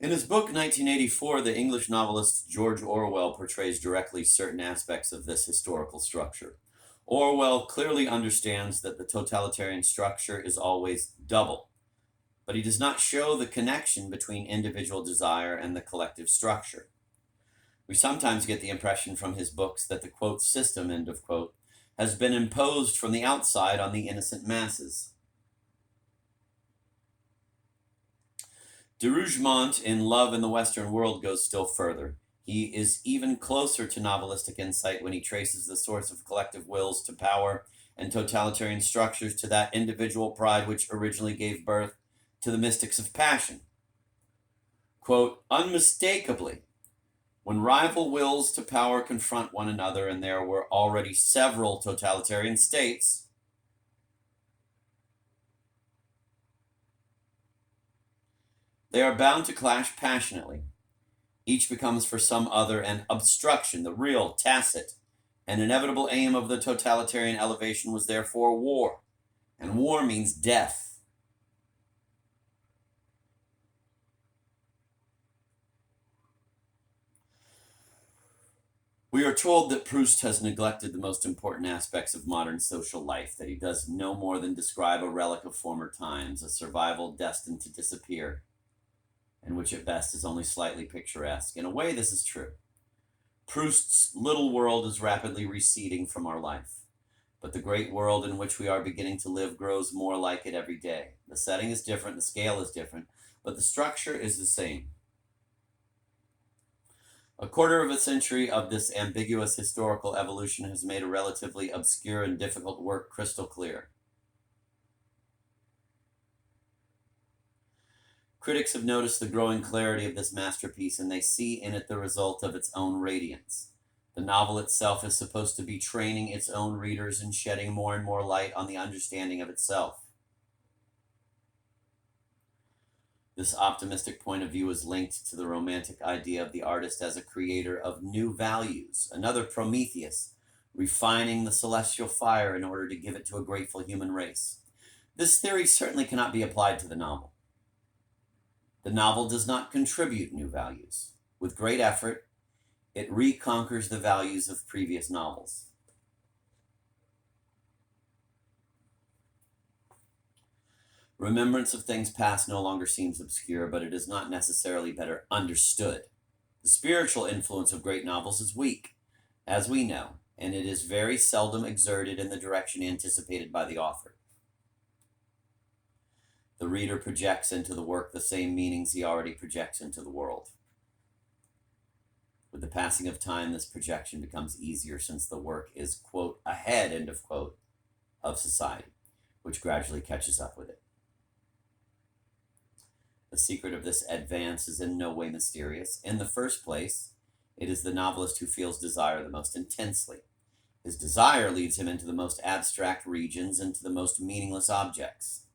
In his book 1984, the English novelist George Orwell portrays directly certain aspects of this historical structure. Orwell clearly understands that the totalitarian structure is always double, but he does not show the connection between individual desire and the collective structure. We sometimes get the impression from his books that the quote system, end of quote, has been imposed from the outside on the innocent masses. De Rougemont in Love in the Western World goes still further. He is even closer to novelistic insight when he traces the source of collective wills to power and totalitarian structures to that individual pride which originally gave birth to the mystics of passion. Quote, unmistakably, when rival wills to power confront one another, and there were already several totalitarian states, they are bound to clash passionately. Each becomes for some other an obstruction. The real, tacit, and inevitable aim of the totalitarian elevation was therefore war. And war means death. We are told that Proust has neglected the most important aspects of modern social life, that he does no more than describe a relic of former times, a survival destined to disappear, and which at best is only slightly picturesque. In a way, this is true. Proust's little world is rapidly receding from our life, but the great world in which we are beginning to live grows more like it every day. The setting is different, the scale is different, but the structure is the same. A quarter of a century of this ambiguous historical evolution has made a relatively obscure and difficult work crystal clear. Critics have noticed the growing clarity of this masterpiece, and they see in it the result of its own radiance. The novel itself is supposed to be training its own readers and shedding more and more light on the understanding of itself. This optimistic point of view is linked to the romantic idea of the artist as a creator of new values, another Prometheus, refining the celestial fire in order to give it to a grateful human race. This theory certainly cannot be applied to the novel. The novel does not contribute new values. With great effort, it reconquers the values of previous novels. Remembrance of things past no longer seems obscure, but it is not necessarily better understood. The spiritual influence of great novels is weak, as we know, and it is very seldom exerted in the direction anticipated by the author. The reader projects into the work the same meanings he already projects into the world. With the passing of time, this projection becomes easier since the work is, quote, ahead, end of quote, of society, which gradually catches up with it. The secret of this advance is in no way mysterious. In the first place, it is the novelist who feels desire the most intensely. His desire leads him into the most abstract regions, into the most meaningless objects.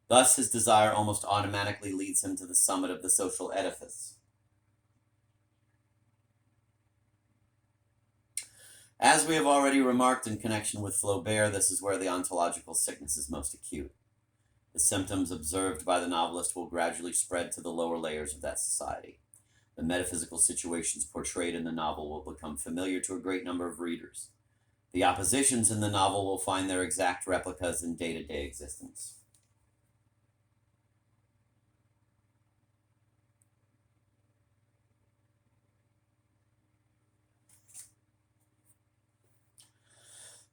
Thus, his desire almost automatically leads him to the summit of the social edifice. As we have already remarked in connection with Flaubert, this is where the ontological sickness is most acute. The symptoms observed by the novelist will gradually spread to the lower layers of that society. The metaphysical situations portrayed in the novel will become familiar to a great number of readers. The oppositions in the novel will find their exact replicas in day-to-day existence.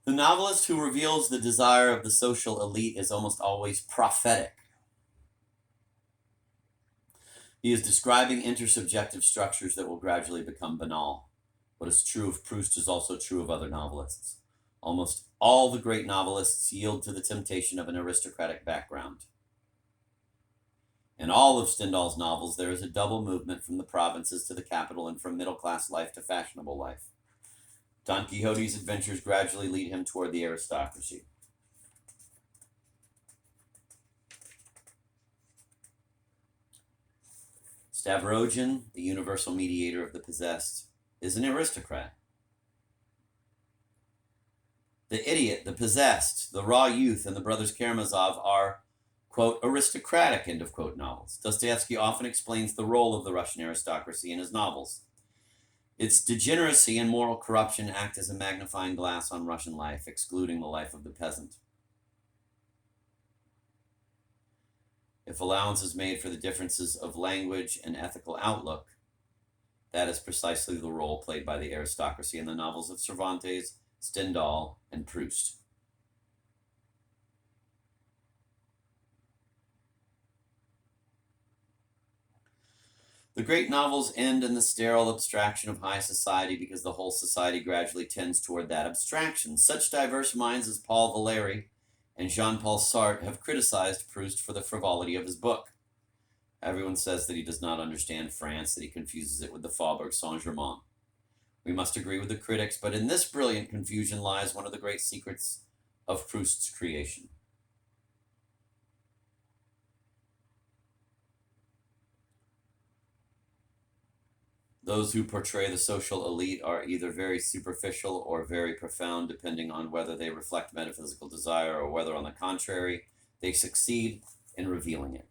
The novelist who reveals the desire of the social elite is almost always prophetic. He is describing intersubjective structures that will gradually become banal. What is true of Proust is also true of other novelists. Almost all the great novelists yield to the temptation of an aristocratic background. In all of Stendhal's novels, there is a double movement from the provinces to the capital and from middle-class life to fashionable life. Don Quixote's adventures gradually lead him toward the aristocracy. Stavrogin, the universal mediator of the possessed, is an aristocrat. The idiot, the possessed, the raw youth, and the brothers Karamazov are, quote, aristocratic, end of quote, novels. Dostoevsky often explains the role of the Russian aristocracy in his novels. Its degeneracy and moral corruption act as a magnifying glass on Russian life, excluding the life of the peasant. If allowance is made for the differences of language and ethical outlook, that is precisely the role played by the aristocracy in the novels of Cervantes, Stendhal, and Proust. The great novels end in the sterile abstraction of high society because the whole society gradually tends toward that abstraction. Such diverse minds as Paul Valéry and Jean-Paul Sartre have criticized Proust for the frivolity of his book. Everyone says that he does not understand France, that he confuses it with the Faubourg Saint-Germain. We must agree with the critics, but in this brilliant confusion lies one of the great secrets of Proust's creation. Those who portray the social elite are either very superficial or very profound, depending on whether they reflect metaphysical desire or whether, on the contrary, they succeed in revealing it.